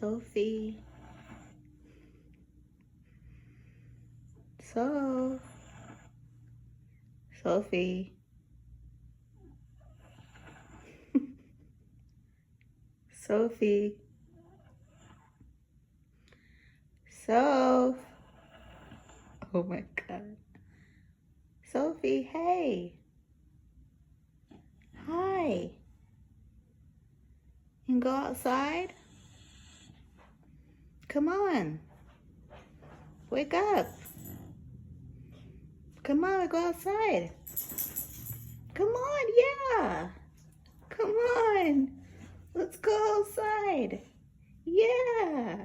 Sophie. Sophie. Sophie. Soph. Oh my God. Sophie, hey. Hi. You can go outside? Come on. Wake up. Come on, go outside. Come on, yeah. Come on. Let's go outside. Yeah.